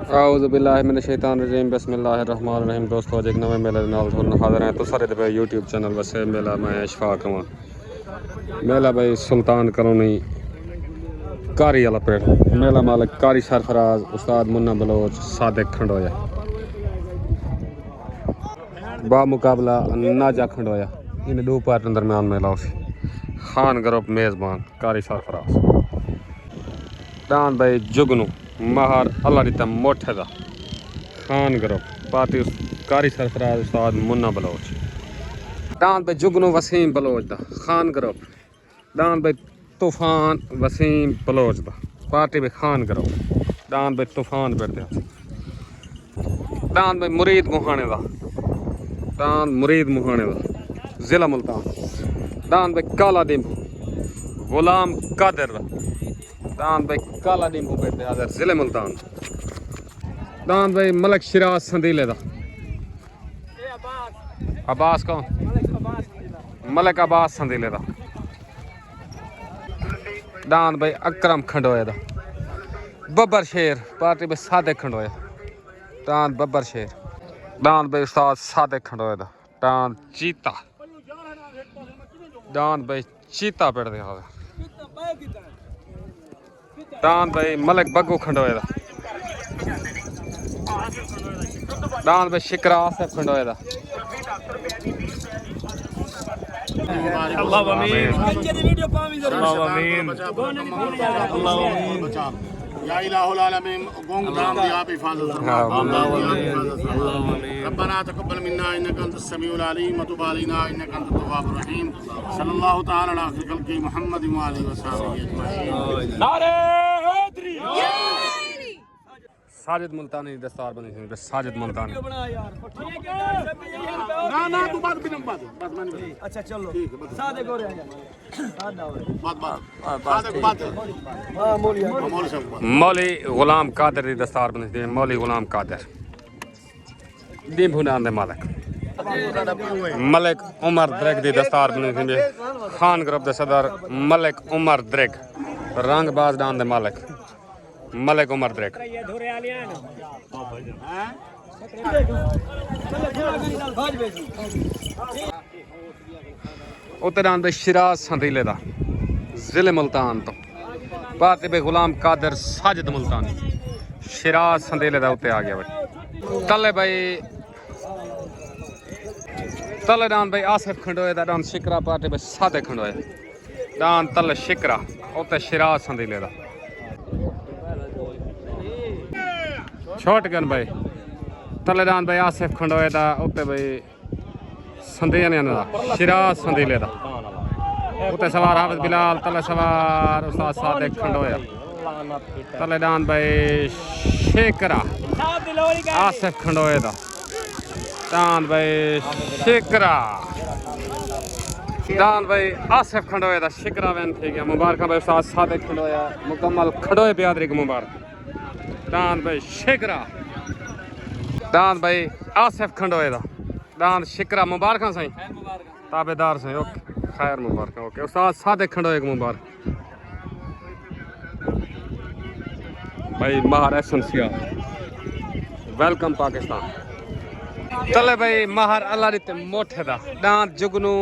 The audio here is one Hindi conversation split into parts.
आऊज़ु बिल्लाहि मिनश शैतानिर रजीम बिस्मिल्लाहिर रहमानिर रहीम। दोस्तों अज एक नवे मेले नाल तुहानू हाज़िर हैं। तो सारे पे यूट्यूब चैनल वसे मेला मैं इशफाक हूँ। मेला भाई सुल्तान कॉलोनी कारी वाला पेड़। मेला मालिक कारी सरफराज उस्ताद मुन्ना बलोच सादिक खंडोया बा मुकाबला नाजा खंडोया। इन दो पार्टियों दरम्यान मेला उसी खान ग्रुप मेज़बान कारी सरफराज दान भाई जुगनू महर अल्लाह रिता मोठे दा खान ग्रुप पार्टी कारी सरफराज उस्ताद मुन्ना बलोच दान भाई जुगनू वसीम बलोच दा खान ग्रुप दान भाई तूफान वसीम बलोच दा पार्टी भाई खान ग्रुप दान भाई तूफान बैठते दान भाई मुरीद मुहाने दा दान मुरीद मुहाने दा जिला मुल्तान दान भाई काला डिम्बू गुलाम कादिर दा दान भाई काला डिम्बू बैठते हाजिर जिले मुल्तान दान भाई मलिक शिराज संदीले दा अब्बास कौन मलिक अब्बास संदीले दा दान भाई अकरम खंडोए दा बब्बर शेर पार्टी भाई सादिक खंडोए दान बब्बर शेर दान भाई उस्ताद सादिक खंडोए दा दान चीता दान भाई चीता पेड़ते हाजिर दान भाई मलिक बग्गू खंडोए दा दान भाई शिकरा आसिफ खंडोए दा अल्लाह आमीन अल्लाह आमीन अल्लाह आमीन या इलाहुल आलमीन गोंग धाम दी आप हिफाजत फरमा रब्बना तकब्बल मिन्ना इन्नका अंतस समीउल अलीम व तुब अलैना इन्नका अंतत तव्वाबुर रहीम सल्लल्लाहु तआला अला खैरिल खल्क़ि मुहम्मद व आलिहि व सहाबिहि अजमईन। नारे हैदरी साजिद मुल्तानी दस्तार बनी थी साजिद मुल्तानी ना ना तू बात भी नंबर बस मान अच्छा चलो सादे को रह गया बात हां मौली साहब मौली गुलाम कादिर दी दस्तार बनी थी मौली गुलाम कादिर डिम्बू नाम दे मालिक मलिक उमर द्रेग दी दस्तार बनी थी खान ग्रुप दे सदर मलिक उमर द्रेग रंगबाज नाम दे मालिक मलिक उमर द्रेग उत्तरान दे शिराज संदीले दा जिले मुल्तान तो पार्टी पे गुलाम कादिर साजिद मुल्तानी शिराज संदीले दा उत्ते आ गया भाई तले भाई तले दान भाई आसिफ खंडोए दा दान शिकरा पार्टी पे सादे खंडोए दान तले शिकरा उत्ते शिराज संदीले दा छोट गन भाई तले दान भाई आसिफ खंडोए दा उत्ते भाई संदीने दा शिराज संदीले दा उत्ते सवार हाफिज बिलाल तले सवार उस्ताद सादिक खंडोया तले दान भाई शेकरा आसिफ खंडोए दा दान भाई शिकरा दान भाई आसिफ खंडोए दा शिकरा वैन थी गया मुबारक भाई उस्ताद सादिक खंडोया मुकम्मल खंडोए बियादरी को मुबारक दान भाई शिकरा दान भाई आसिफ खंडोए दा दान शिकरा मुबारक साईं ताबेदार साईं ओके खैर मुबारक ओके उस्ताद सादिक खंडोए को मुबारक भाई महर एसेंसिया वेलकम पाकिस्तान तले भाई महर अल्लाह दी ते मोठे दा दान जुगनू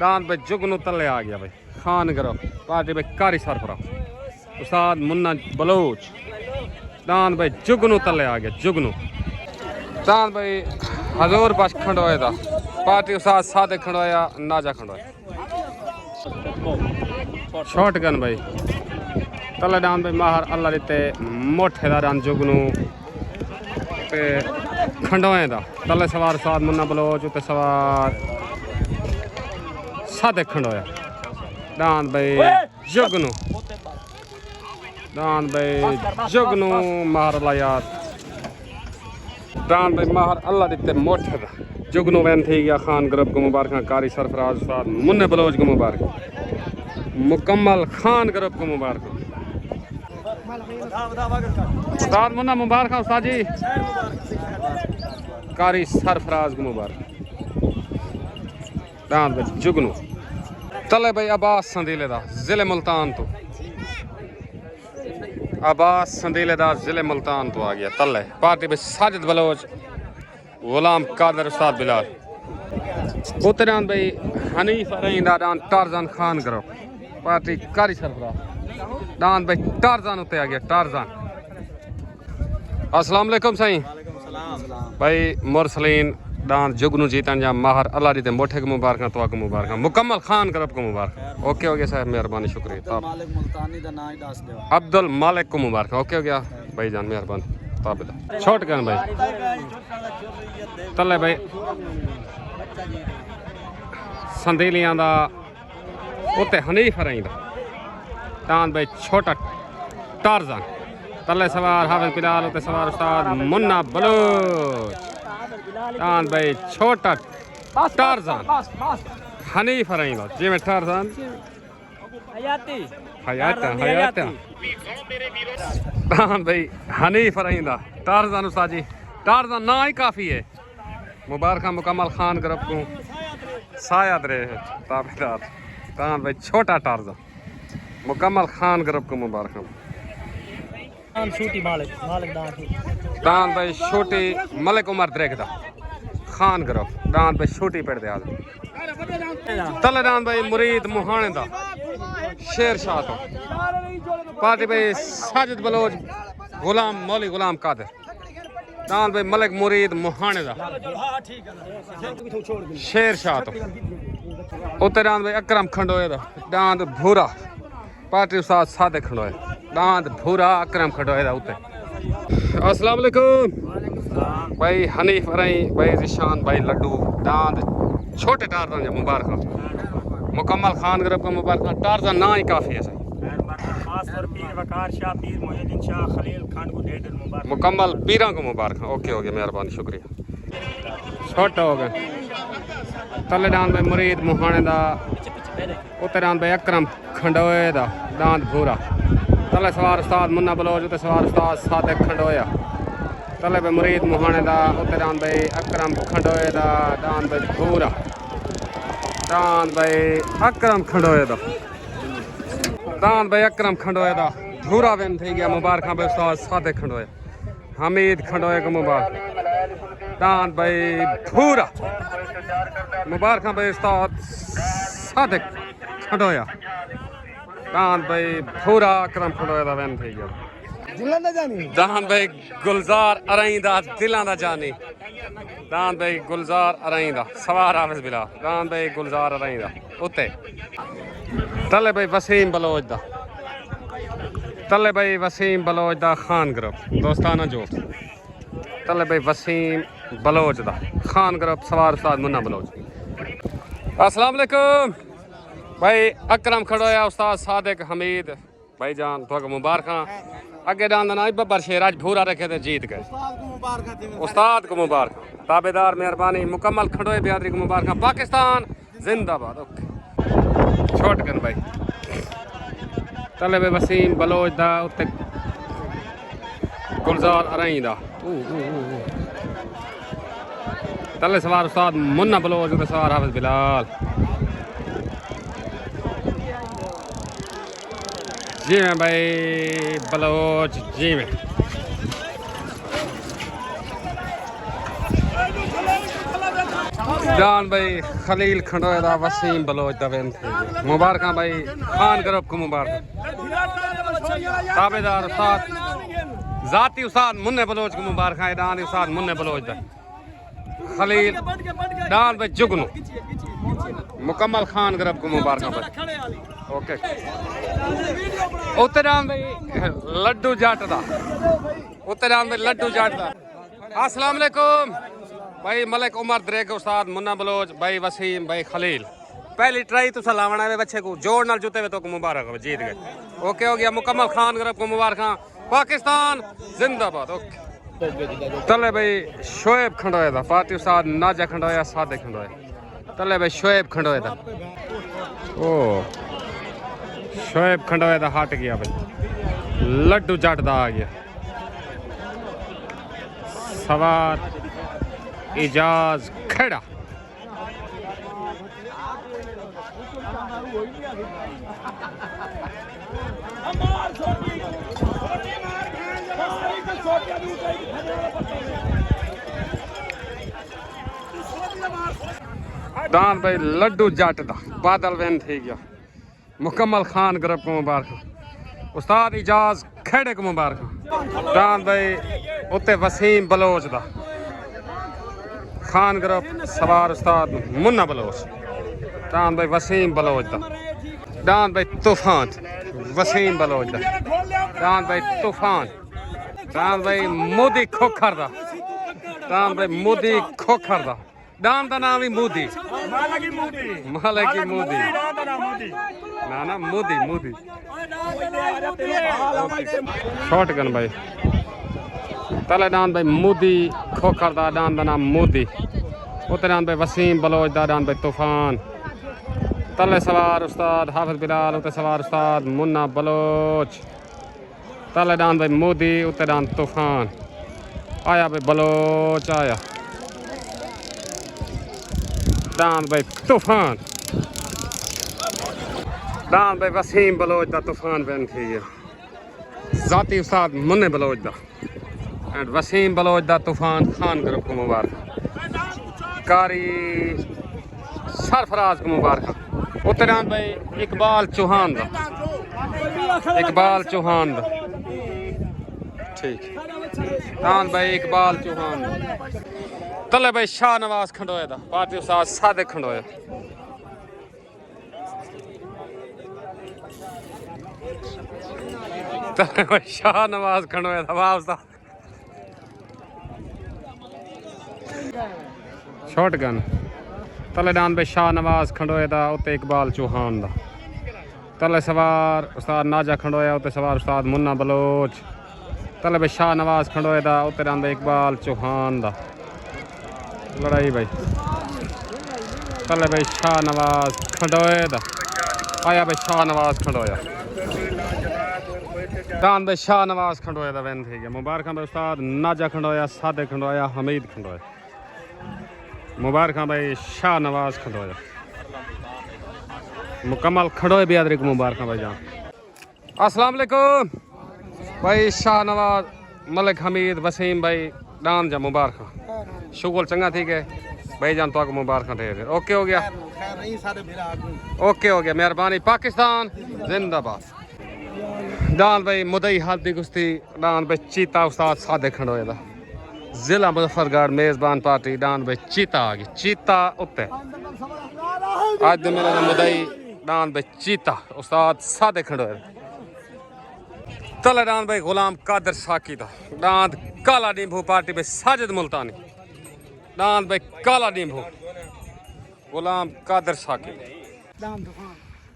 दान भाई जुगनू तले आ गया भाई खान ग्रुप पार्टी भाई कारी सरफराज उस्ताद मुन्ना बलोच दान भाई जुगनू तले आ गया जुगनू दान भाई हजूर पास खंडोए दा पार्टी उस्ताद सादिक खंडोया नाजा खंडोया शॉर्ट गन भाई तले दान भाई महर अल्लाह दिते मोठे दा दान जुगनू ते खंडोए दा तले सवार उस्ताद मुन्ना बलोच उत्ते सवार सादिक खंडोया दान भाई जुगनू दान भाई जुगनू महर अल्लाह दान भाई महर अल्लाह दिते मोठे दा जुगनू वैन थी गया खान ग्रुप को मुबारक कारी सरफराज उस्ताद मुन्ने बलोच को मुबारक मुकम्मल खान ग्रुप को मुबारक उस्ताद मुन्ना मुबारक उस्ताद जी कारी सरफराज को मुबारक दान भाई जुगनू तले भाई अब्बास संदीले दा जिले मुल्तान तो अब्बास संदीलेदार जिले मुल्तान तो आ गया तले पार्टी में साजिद बलोच गुलाम कादर उस्ताद बिलाल उतरान भाई हनीफ अरईंदा डान टारजान खान करो पार्टी कारी सरफरा डान भाई टारजान उते आ गया टारजान अस्सलाम वालेकुम साईं भाई मुरसलीन डांस जुगनू जीतन जा माहर अल्लाह दी ते मोठे को मुबारक तो को मुबारक मुकम्मल खान करब को मुबारक ओके हो गया साहब मेहरबानी शुक्रिया मालिक मुल्तानी दा नाम ही दस दो अब्दुल मालिक को मुबारक ओके हो गया भाई जान मेहरबानी ताबेदार छोट कर भाई तले भाई संदीलियां दा उते हनीफ रहींदा डांस भाई छोटा टारजान तले सवार हाफिज बिलाल उते सवार उस्ताद मुन्ना बलोच डांस भाई छोटा टारजान हनीफ रहींदा जी में टारजान हयाती हयाता डांस भाई हनीफ रहींदा टारजान उस्ताद जी टारजान ना ही काफी है मुबारक मुकम्मल खान ग्रुप को सायद रे ताबेदार डांस भाई छोटा टारजान मुकम्मल खान ग्रुप को मुबारक शूटी मालिक मालिक डांस भाई छोटी मलिक उमर द्रेगदा खान ग्रुप डांस भाई छोटी पेड़ दे तले डांस भाई मुरीद मुहाने दा शेर शाह तो पार्टी भाई साजिद बलोच गुलाम मौली गुलाम कादिर डांस भाई मलिक मुरीद मुहाने दा शेर शाह तो उते डांस भाई अकरम खंडोए दा डांस भूरा पार्टी उस्ताद सादे खंडोए डांस भूरा अकरम खंडोए दा उते अस्सलाम वालेकुम भाई हनीफ रही भाई जिशान भाई लड्डू डांस छोटे टारजान जा मुबारक मुकम्मल खान ग्रुप का मुबारक टारजान ना ही काफी है खास तौर पीर वकार शाह पीर मोहिउद्दीन शाह खलील खान को ढेर मुबारक मुकम्मल पीरा को मुबारक ओके हो गया मेहरबानी शुक्रिया छोटा हो गया तले डांस भाई मुरीद मुहाने दा उते डांस भाई अकरम खंडोए दा डांस भूरा तले सवार उस्ताद मुन्ना बलोच उते सवार उस्ताद सादिक खंडोया तले भाई मुरीद मुहाने दा उते डांस भाई अकरम खंडोए दा डांस भाई भूरा डांस भाई अकरम खंडोए दा डांस भाई अकरम खंडोए दा भूरा वेन थी गया मुबारक भाई उस्ताद सादिक खंडोया हमीद खंडोए को मुबारक डांस भाई भूरा मुबारक भाई उस्ताद सादिक खंडोया डांस भाई भूरा अकरम खंडोया दा वेन थी गया डांस भाई गुलजार अरईंदा दिलां दा जानी डांस भाई गुलजार अरईंदा सवार हाफिज बिला डांस भाई गुलजार अरईंदा उते तले भाई वसीम बलोच दा तले भाई वसीम बलोच दा खान ग्रुप दोस्ताना जोड़ तले भाई वसीम बलोच दा खान ग्रुप सवार उस्ताद मुन्ना बलोच अस्सलाम वालेकुम भाई अकरम खड़ोया उस्ताद सादिक हमीद भाई जान तो मुबारक अगे डांदा ना बब्बर शेर आज भूरा रखे थे जीत गए उस्ताद को मुबारक ताबेदार मेहरबानी मुकम्मल खड़ोए बिहारी को मुबारक पाकिस्तान जिंदाबाद ओके छोट कर भाई तले भाई वसीम बलोच दा उत्ते गुलजार अरई दा तले सवार उस्ताद मुन्ना बलोच उत्ते सवार हाफिज बिलाल जी में भाई बलोच जी में जान भाई खलील खंडोए दा वसीम बलोच दा वेन थी मुबारक भाई खान ग्रुप को मुबारक ताबेदार उस्ताद जाती उस्ताद मुन्ने बलोच को मुबारक है डान उस्ताद मुन्ने बलोच दा खलील डान भाई जुगनू मुकम्मल खान ग्रुप को मुबारक भाई ओके उते डान भाई लड्डू जाट दा उते डान भाई लड्डू जाट दा अस्सलाम वालेकुम भाई मलिक उमर द्रेग उस्ताद मुन्ना बलोच भाई वसीम भाई खलील पहली ट्राई तो लावना है बच्चे को जोड़ नाल जुते हुए तो मुबारक जीत गए ओके हो गया मुकम्मल खान ग्रुप को मुबारक पाकिस्तान जिंदाबाद ओके तले भाई शोएब खंडोया था पार्टी उस्ताद नाजा खंडोया सादे खंडोया तले भाई शोएब खंडोया था ओ शोएब खंडोया था हट गया भाई लड्डू जट दा आ गया सवार इजाज खेड़ा दान भाई लड्डू जट दा बादल वेन थी गया मुकम्मल खान ग्रुप को मुबारक उस्ताद इजाज खेड़े को मुबारक दान भाई उत्ते वसीम बलोच दा खान ग्रुप सवार उस्ताद मुन्ना बलोच दान भाई वसीम बलोच दा दान भाई तूफान वसीम बलोच दा दान भाई तूफान दान भाई मोदी खोखर दा दान भाई मोदी खोखर दा दान दा नाम ही मोदी मालकी मोदी ना ना मोदी मोदी शॉर्ट गन भाई तले दान भाई मोदी खोखर दा दान दा नाम मोदी उते दान भाई वसीम बलोच दा दान भाई तूफान तले सवार उस्ताद हाफिज बिलाल उते सवार उस्ताद मुन्ना बलोच तले दान भाई मोदी उते दान तूफान आया भाई बलोच आया दान भाई तूफान दान भाई वसीम बलोच दा तूफान बन थी जाती उस्ताद मुन्ने बलोच दा एंड वसीम बलोच दा तूफान खान ग्रुप को मुबारक कारी सरफराज को मुबारक उते दान भाई इकबाल चौहान दा इकबाल चौहान दा ठीक दान भाई इकबाल चौहान दा तले भाई शाह नवाज खंडोए दा पार्टी उस्ताद सादे खंडोए तले भाई शाह नवाज खंडोए दा वाह उस्ताद शॉर्ट गन तले दान भाई शाह नवाज खंडोए दा उते इकबाल चौहान दा तले सवार उस्ताद नाजा खंडोया उते सवार उस्ताद मुन्ना बलोच तले भाई शाह नवाज खंडोए दा उते दान भाई इकबाल चौहान दा लड़ाई भाई तले भाई शाह नवाज खंडोए दा आया भाई शाह नवाज खंडोया दान भाई शाह नवाज खंडोया दा वेन थी गया मुबारक भाई उस्ताद नाजा खंडोया सादे खंडोया हमीद खंडोया मुबारक भाई शाह नवाज खंडोया मुकम्मल खंडोए बियादरी को मुबारक भाई जान अस्सलाम वालेकुम भाई शाह नवाज मलिक हमीद वसीम भाई दान जा मुबारक शुगल चंगा ठीक है भाई जान तो मुबारक दे ओके हो गया ओके हो गया मेहरबानी पाकिस्तान जिंदाबाद दान भाई मुदई हादी कुश्ती दान भाई चीता उस्ताद सादे खंडोए दा जिला मुजफ्फरगढ़ मेजबान पार्टी दान भाई चीता आ गई चीता उत्ते आज मेरा मुदई दान भाई चीता उस्ताद सादे खंडोए तले दान भाई गुलाम कादर साकी दा दान काला नींबू पार्टी भाई साजिद मुल्तानी दान भाई काला नींबू गुलाम कादर साकी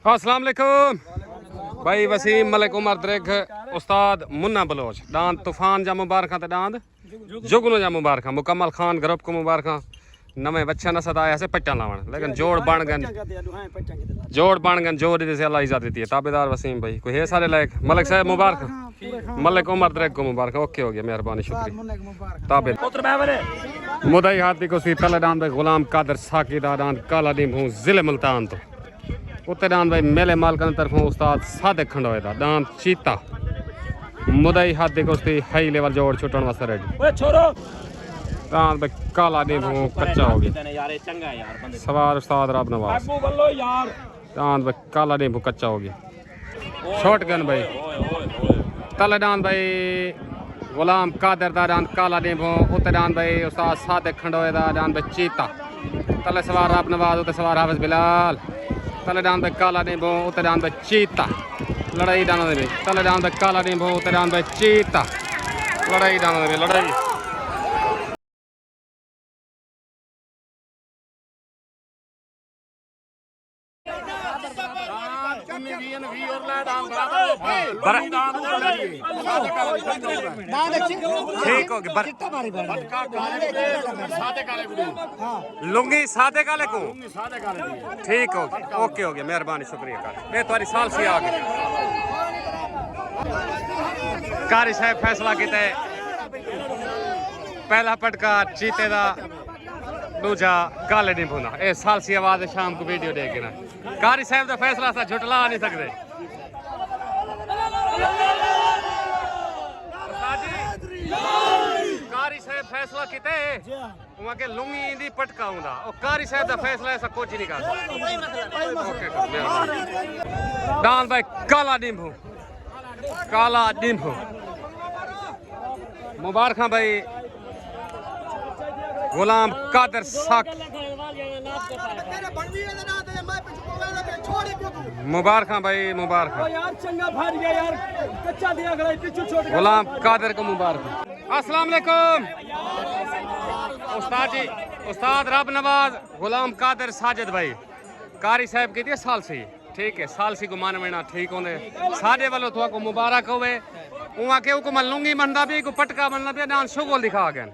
अस्सलाम वालेकुम भाई वसीम मलिक उमर द्रेग उस्ताद मुन्ना बलोच दान तूफान जा मुबारक ते दान जुगनू जा मुबारक मुकम्मल खान ग्रुप को मुबारक नवे बच्चा नसद आया से पट्टा लावन लेकिन जोड़ बन गए जोड़ से अल्लाह इज्जत देती है ताबेदार वसीम भाई कोई है सारे लायक मलिक साहब मुबारक मलिक उमर द्रेग को मुबारक ओके हो गया मेहरबानी शुक्रिया ताबे मुदई हाथी को सी तले दान भाई गुलाम कादर साकी दा दान काला नींबू जिले मुल्तान तो उत्ते दान भाई मेले मालकन तरफों उस्ताद सादे खंडोए दा दान चीता मुदई हाथी को सी हाई लेवल जोड़ छुटन वास्ते रेडी दान भाई काला नींबू कच्चा हो गया सवार उस्ताद रब नवाज दान भाई काला नींबू कच्चा हो गया शॉर्ट गन भाई तले दान भाई गुलाम कादर दा दान काला नींबू उत्ते दान भाई उस्ताद सादे खंडोए दा दान भाई चीता तले सवार रब नवाज उत्ते सवार हाफिज बिलाल तले दान भाई काला नींबू उत्ते दान भाई चीता लड़ाई दाना दे तले दान भाई काला नींबू उत्ते दान भाई चीता लड़ाई दाना दे लड़ाई ठीक हो गया लुंगी सादे काले को ठीक हो गया ओके हो गया मेहरबानी शुक्रिया मैं तुम्हारी साल से आ गई कारी साहब फैसला किया पहला पटका चीते का दूजा काले नहीं भूना ए साल सी आवाज शाम को वीडियो देख ना कारी साहब का फैसला सा झुटला नहीं सकते फैसला किते वहां के लुंगी दी पटका हुंदा ओ कारी साहब दा फैसला ऐसा कुछ नहीं कर डाल भाई काला डिम्बू मुबारक भाई गुलाम कादर साक मुबारक भाई मुबारक गुलाम कादर को मुबारक। अस्सलाम वालेकुम उस्ताद जी उस्ताद रब नवाज गुलाम कादर साजिद भाई कारी साहब की थी साल सी ठीक है साल सी गुमान में ठीक होने साडे वालों थोड़ा को मुबारक होवे उहाँ के को लुंगी मनदा भी को पटका मनदा भी डांस शोगोल दिखा गए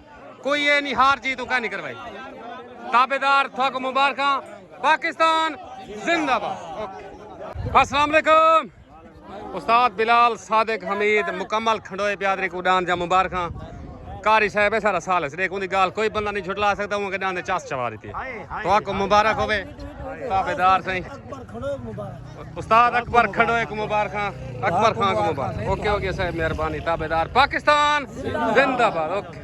कोई ये नहीं हार जीत का नहीं करवाई ताबेदार थोड़ा को मुबारक पाकिस्तान जिंदाबाद। अस्सलाम वालेकुम उस्ताद बिलाल सादिक हमीद मुकम्मल खंडोए प्यादरी को डांस जा मुबारक कारी साहब है सारा साल है उनकी गाल कोई बंदा नहीं छुटला सकता हूँ के डांस चास चवा दी तो आपको मुबारक होवे ताबेदार सही उस्ताद अकबर खंडोए को मुबारक अकबर खान को मुबारक ओके ओके साहब मेहरबानी ताबेदार पाकिस्तान जिंदाबाद ओके।